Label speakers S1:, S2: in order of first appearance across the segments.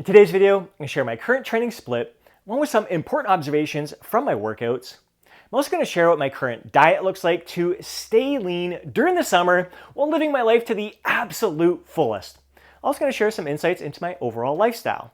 S1: In today's video, I'm going to share my current training split, along with some important observations from my workouts. I'm also going to share what my current diet looks like to stay lean during the summer while living my life to the absolute fullest. I'm also going to share some insights into my overall lifestyle.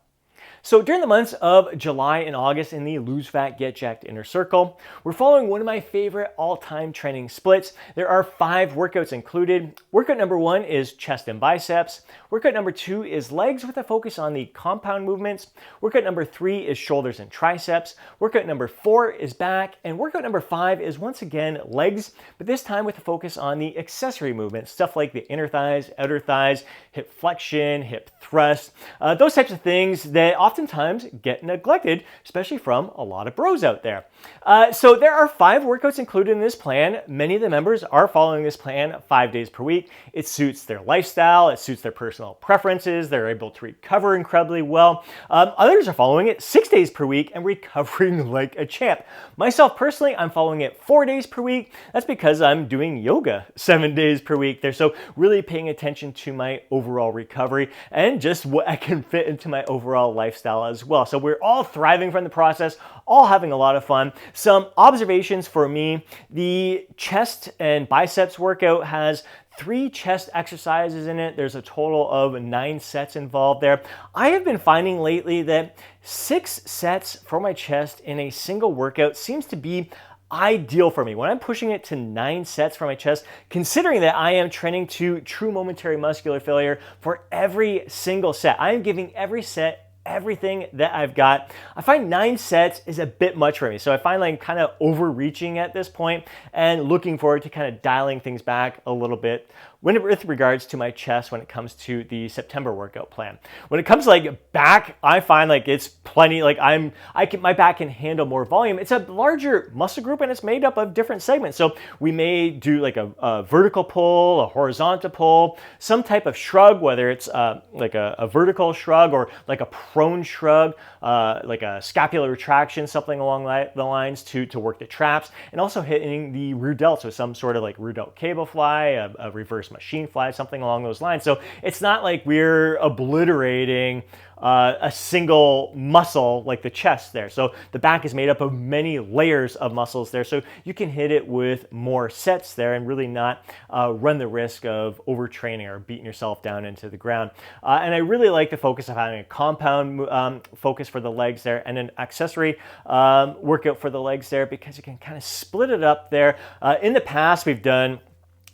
S1: So during the months of July and August in the Lose Fat, Get Jacked Inner Circle, we're following one of my favorite all-time training splits. There are 5 workouts included. Workout number 1 is chest and biceps. Workout number 2 is legs with a focus on the compound movements. Workout number 3 is shoulders and triceps. Workout number 4 is back. And workout number 5 is once again legs, but this time with a focus on the accessory movements, stuff like the inner thighs, outer thighs, hip flexion, hip thrust, those types of things that oftentimes get neglected, especially from a lot of bros out there. So there are 5 workouts included in this plan. Many of the members are following this plan 5 days per week. It suits their lifestyle, it suits their personal preferences, they're able to recover incredibly well. Others are following it 6 days per week and recovering like a champ. Myself personally, I'm following it 4 days per week. That's because I'm doing yoga 7 days per week there. So really paying attention to my overall recovery and just what I can fit into my overall lifestyle as well. So we're all thriving from the process, all having a lot of fun. Some observations for me: the chest and biceps workout has 3 chest exercises in it. There's a total of 9 sets involved there. I have been finding lately that 6 sets for my chest in a single workout seems to be ideal for me. When I'm pushing it to 9 sets for my chest, considering that I am training to true momentary muscular failure for every single set, I am giving every set everything that I've got. I find 9 sets is a bit much for me. So I find like kind of overreaching at this point and looking forward to kind of dialing things back a little bit with regards to my chest when it comes to the September workout plan. When it comes to like back, I find like it's plenty, like my back can handle more volume. It's a larger muscle group and it's made up of different segments. So we may do like a vertical pull, a horizontal pull, some type of shrug, whether it's like a vertical shrug or like a prone shrug, like a scapular retraction, something along the lines to work the traps, and also hitting the rear delt, so some sort of like rear delt cable fly, a reverse machine fly, something along those lines. So it's not like we're obliterating a single muscle like the chest there. So the back is made up of many layers of muscles there. So you can hit it with more sets there and really not run the risk of overtraining or beating yourself down into the ground. And I really like the focus of having a compound focus for the legs there and an accessory workout for the legs there, because you can kind of split it up there. In the past, we've done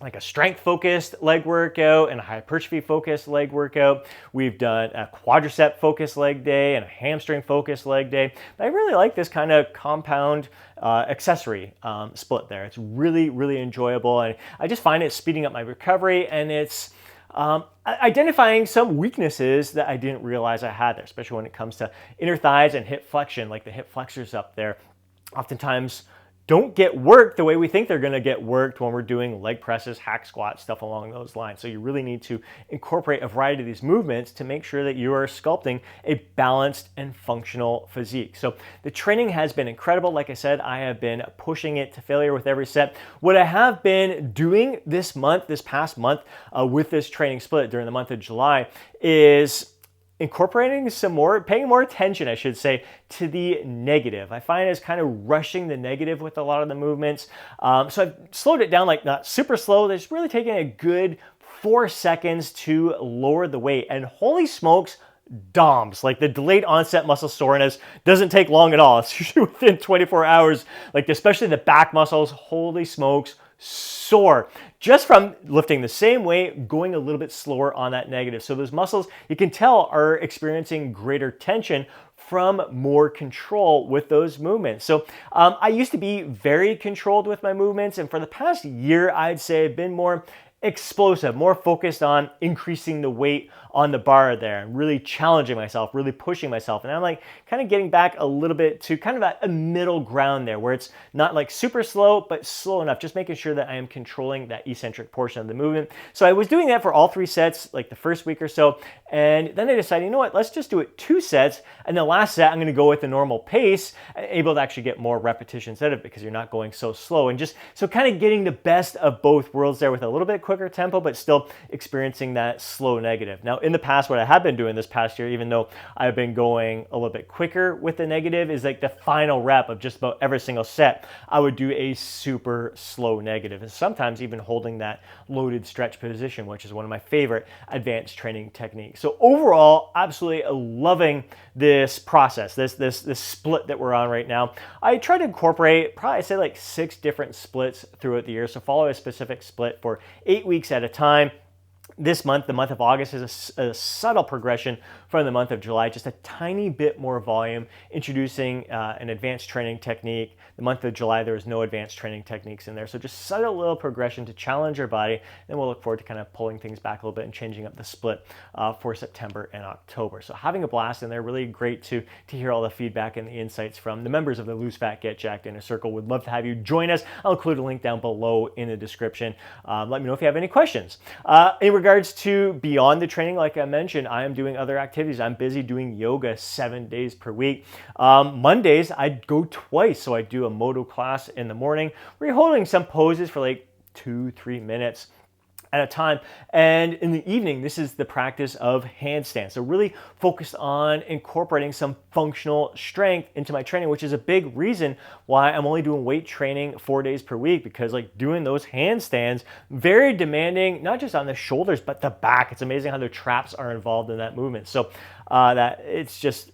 S1: like a strength-focused leg workout and a hypertrophy-focused leg workout. We've done a quadricep-focused leg day and a hamstring-focused leg day. But I really like this kind of compound accessory split there. It's really, really enjoyable. And I just find it speeding up my recovery, and it's identifying some weaknesses that I didn't realize I had there, especially when it comes to inner thighs and hip flexion, like the hip flexors up there. Oftentimes don't get worked the way we think they're going to get worked when we're doing leg presses, hack squats, stuff along those lines. So you really need to incorporate a variety of these movements to make sure that you are sculpting a balanced and functional physique. So the training has been incredible. Like I said, I have been pushing it to failure with every set. What I have been doing this past month with this training split during the month of July is incorporating paying more attention, I should say, to the negative. I find it's kind of rushing the negative with a lot of the movements. So I've slowed it down, like not super slow. They're just really taking a good 4 seconds to lower the weight. And holy smokes, DOMS, like the delayed onset muscle soreness, doesn't take long at all. It's usually within 24 hours, like especially the back muscles, holy smokes, sore just from lifting the same weight, going a little bit slower on that negative. So those muscles, you can tell, are experiencing greater tension from more control with those movements. So I used to be very controlled with my movements, and for the past year, I'd say I've been more explosive, more focused on increasing the weight on the bar there, really challenging myself, really pushing myself. And I'm like kind of getting back a little bit to kind of a middle ground there where it's not like super slow, but slow enough, just making sure that I am controlling that eccentric portion of the movement. So I was doing that for all 3 sets, like the first week or so. And then I decided, you know what, let's just do it 2 sets. And the last set, I'm going to go with the normal pace, able to actually get more repetitions out of it because you're not going so slow. And just so kind of getting the best of both worlds there with a little bit quicker quicker tempo, but still experiencing that slow negative. Now, in the past, what I have been doing this past year, even though I've been going a little bit quicker with the negative, is like the final rep of just about every single set, I would do a super slow negative, and sometimes even holding that loaded stretch position, which is one of my favorite advanced training techniques. So overall, absolutely loving this process, this split that we're on right now. I try to incorporate probably, I'd say, like 6 different splits throughout the year. So follow a specific split for 8 weeks at a time. This month, the month of August, is a subtle progression from the month of July, just a tiny bit more volume, introducing an advanced training technique. The month of July, there was no advanced training techniques in there. So just subtle little progression to challenge our body. Then we'll look forward to kind of pulling things back a little bit and changing up the split for September and October. So having a blast in there, really great to hear all the feedback and the insights from the members of the Lose Fat, Get Jacked Inner Circle. Would love to have you join us. I'll include a link down below in the description. Let me know if you have any questions. In regards to beyond the training, like I mentioned, I am doing other activities. I'm busy doing yoga 7 days per week. Mondays, I go twice. So I do a moto class in the morning where you're holding some poses for like 2-3 minutes at a time. And in the evening, this is the practice of handstands. So really focused on incorporating some functional strength into my training, which is a big reason why I'm only doing weight training 4 days per week, because like doing those handstands, very demanding, not just on the shoulders, but the back. It's amazing how the traps are involved in that movement. So that it's just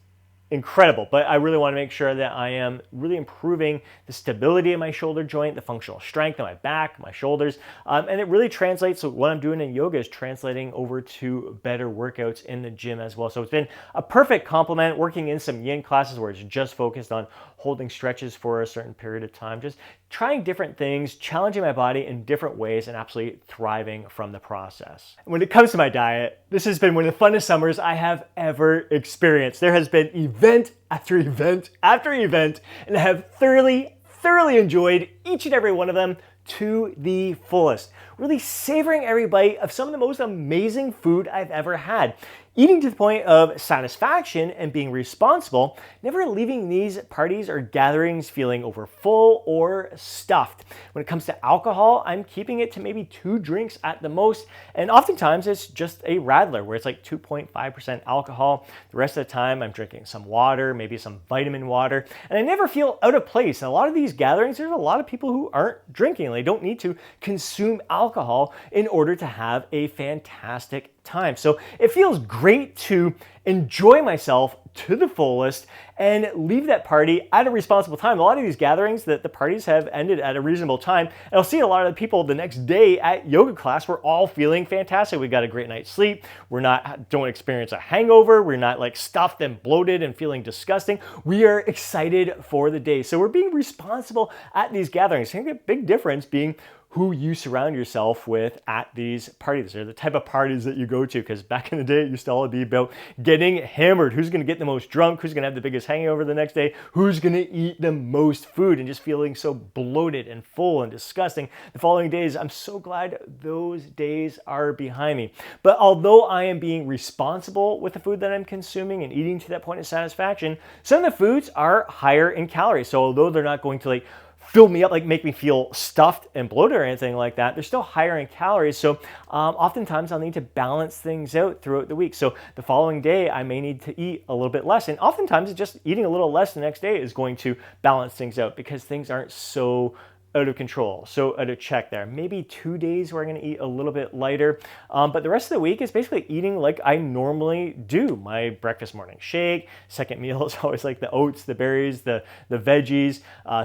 S1: incredible, but I really want to make sure that I am really improving the stability of my shoulder joint, the functional strength of my back, my shoulders, and it really translates. So what I'm doing in yoga is translating over to better workouts in the gym as well. So it's been a perfect complement, working in some yin classes where it's just focused on holding stretches for a certain period of time, just trying different things, challenging my body in different ways, and absolutely thriving from the process. When it comes to my diet, this has been one of the funnest summers I have ever experienced. There has been event after event after event, and I have thoroughly enjoyed each and every one of them to the fullest. Really savoring every bite of some of the most amazing food I've ever had. Eating to the point of satisfaction and being responsible, never leaving these parties or gatherings feeling over full or stuffed. When it comes to alcohol, I'm keeping it to maybe 2 drinks at the most, and oftentimes it's just a Radler where it's like 2.5% alcohol. The rest of the time I'm drinking some water, maybe some vitamin water, and I never feel out of place. In a lot of these gatherings, there's a lot of people who aren't drinking. They don't need to consume alcohol in order to have a fantastic time. So it feels great to enjoy myself to the fullest and leave that party at a responsible time. A lot of these gatherings, the parties have ended at a reasonable time, and I'll see a lot of the people the next day at yoga class. We're all feeling fantastic. We got a great night's sleep. Don't experience a hangover. We're not like stuffed and bloated and feeling disgusting. We are excited for the day. So we're being responsible at these gatherings. I think a big difference being who you surround yourself with at these parties. They're the type of parties that you go to, because back in the day, it used to all be about getting hammered. Who's going to get the most drunk? Who's going to have the biggest hangover the next day? Who's going to eat the most food? And just feeling so bloated and full and disgusting the following days. I'm so glad those days are behind me. But although I am being responsible with the food that I'm consuming and eating to that point of satisfaction, some of the foods are higher in calories. So although they're not going to like fill me up, like make me feel stuffed and bloated or anything like that, they're still higher in calories. So oftentimes I'll need to balance things out throughout the week. So the following day, I may need to eat a little bit less. And oftentimes just eating a little less the next day is going to balance things out, because things aren't so out of control, so out of check there. Maybe 2 days where I'm going to eat a little bit lighter, but the rest of the week is basically eating like I normally do. My breakfast morning shake, second meal is always like the oats, the berries, the veggies.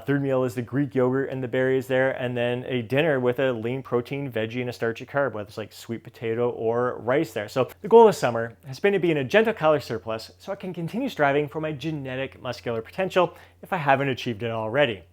S1: Third meal is the Greek yogurt and the berries there, and then a dinner with a lean protein veggie and a starchy carb, whether it's like sweet potato or rice there. So the goal this summer has been to be in a gentle calorie surplus so I can continue striving for my genetic muscular potential if I haven't achieved it already.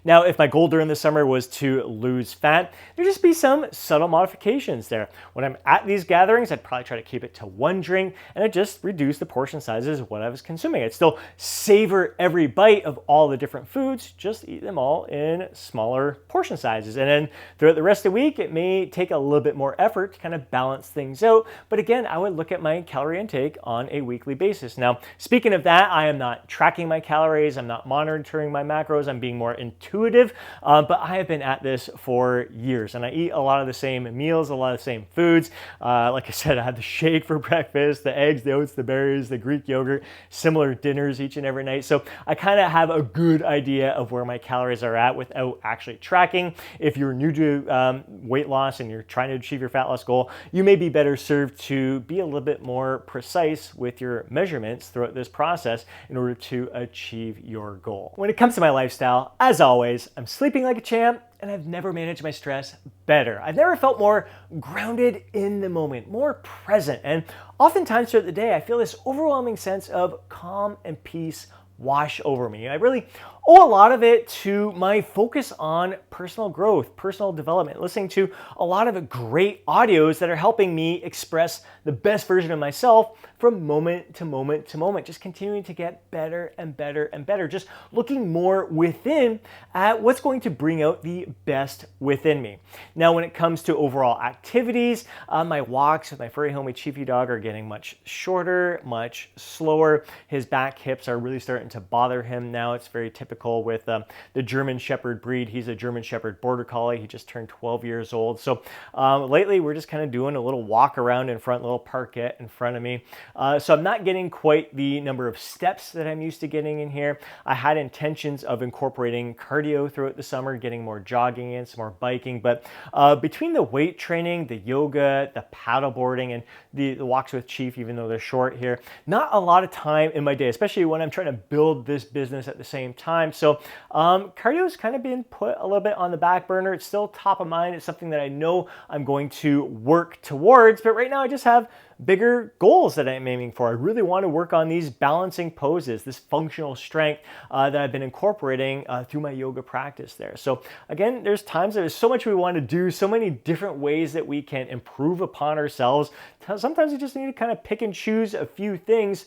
S1: Now, if my goal during the summer was to lose fat, there'd just be some subtle modifications there. When I'm at these gatherings, I'd probably try to keep it to 1 drink, and I'd just reduce the portion sizes of what I was consuming. I'd still savor every bite of all the different foods, just eat them all in smaller portion sizes. And then throughout the rest of the week, it may take a little bit more effort to kind of balance things out. But again, I would look at my calorie intake on a weekly basis. Now, speaking of that, I am not tracking my calories. I'm not monitoring my macros. I'm being more intuitive, but I have been at this for years, and I eat a lot of the same meals, a lot of the same foods. Like I said, I had the shake for breakfast, the eggs, the oats, the berries, the Greek yogurt, similar dinners each and every night. So I kind of have a good idea of where my calories are at without actually tracking. If you're new to weight loss and you're trying to achieve your fat loss goal, you may be better served to be a little bit more precise with your measurements throughout this process in order to achieve your goal. When it comes to my lifestyle, as always, I'm sleeping like a champ, and I've never managed my stress better. I've never felt more grounded in the moment, more present. And oftentimes throughout the day, I feel this overwhelming sense of calm and peace wash over me. I really owe a lot of it to my focus on personal growth, personal development, listening to a lot of great audios that are helping me express the best version of myself from moment to moment to moment, just continuing to get better and better and better, just looking more within at what's going to bring out the best within me. Now, when it comes to overall activities, my walks with my furry homie Chiefy dog are getting much shorter, much slower. His back hips are really starting to bother him now. It's very typical with the German Shepherd breed. He's a German Shepherd Border Collie. He just turned 12 years old. So lately we're just kind of doing a little walk around in front, little parquet in front of me. So I'm not getting quite the number of steps that I'm used to getting in here. I had intentions of incorporating cardio throughout the summer, getting more jogging in, some more biking, but between the weight training, the yoga, the paddle boarding, and the walks with Chief, even though they're short here, not a lot of time in my day, especially when I'm trying to build this business at the same time. So cardio's kind of been put a little bit on the back burner. It's still top of mind. It's something that I know I'm going to work towards, but right now I just have bigger goals that I'm aiming for. I really want to work on these balancing poses, this functional strength that I've been incorporating through my yoga practice there. So again, there's times there's so much we want to do, so many different ways that we can improve upon ourselves. Sometimes we just need to kind of pick and choose a few things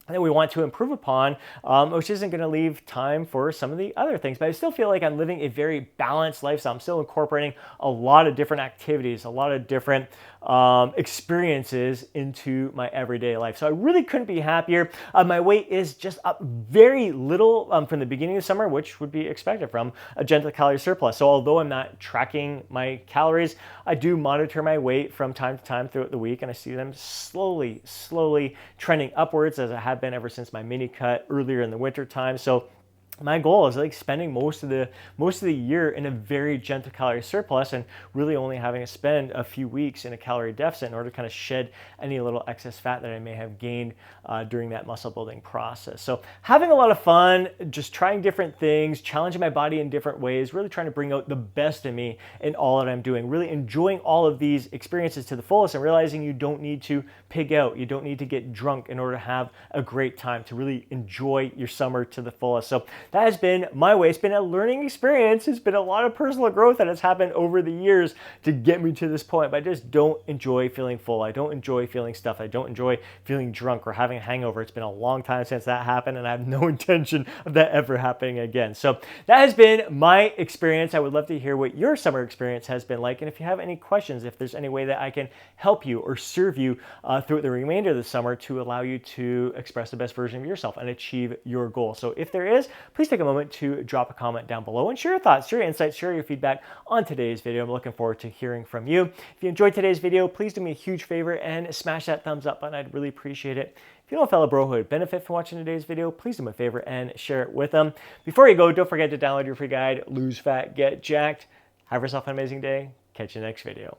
S1: that we want to improve upon, which isn't going to leave time for some of the other things. But I still feel like I'm living a very balanced lifestyle. I'm still incorporating a lot of different activities, a lot of different experiences into my everyday life. So I really couldn't be happier. My weight is just up very little from the beginning of summer, which would be expected from a gentle calorie surplus. So although I'm not tracking my calories, I do monitor my weight from time to time throughout the week, and I see them slowly trending upwards, as I have been ever since my mini cut earlier in the winter time. So my goal is like spending most of the year in a very gentle calorie surplus and really only having to spend a few weeks in a calorie deficit in order to kind of shed any little excess fat that I may have gained during that muscle building process. So having a lot of fun, just trying different things, challenging my body in different ways, really trying to bring out the best in me in all that I'm doing, really enjoying all of these experiences to the fullest and realizing you don't need to pig out, you don't need to get drunk in order to have a great time, to really enjoy your summer to the fullest. So that has been my way. It's been a learning experience. It's been a lot of personal growth that has happened over the years to get me to this point, but I just don't enjoy feeling full. I don't enjoy feeling stuffed. I don't enjoy feeling drunk or having a hangover. It's been a long time since that happened, and I have no intention of that ever happening again. So that has been my experience. I would love to hear what your summer experience has been like, and if you have any questions, if there's any way that I can help you or serve you throughout the remainder of the summer to allow you to express the best version of yourself and achieve your goal. So if there is, please take a moment to drop a comment down below and share your thoughts, share your insights, share your feedback on today's video. I'm looking forward to hearing from you. If you enjoyed today's video, please do me a huge favor and smash that thumbs up button. I'd really appreciate it. If you know a fellow bro who would benefit from watching today's video, please do me a favor and share it with them. Before you go, don't forget to download your free guide, Lose Fat, Get Jacked. Have yourself an amazing day. Catch you in the next video.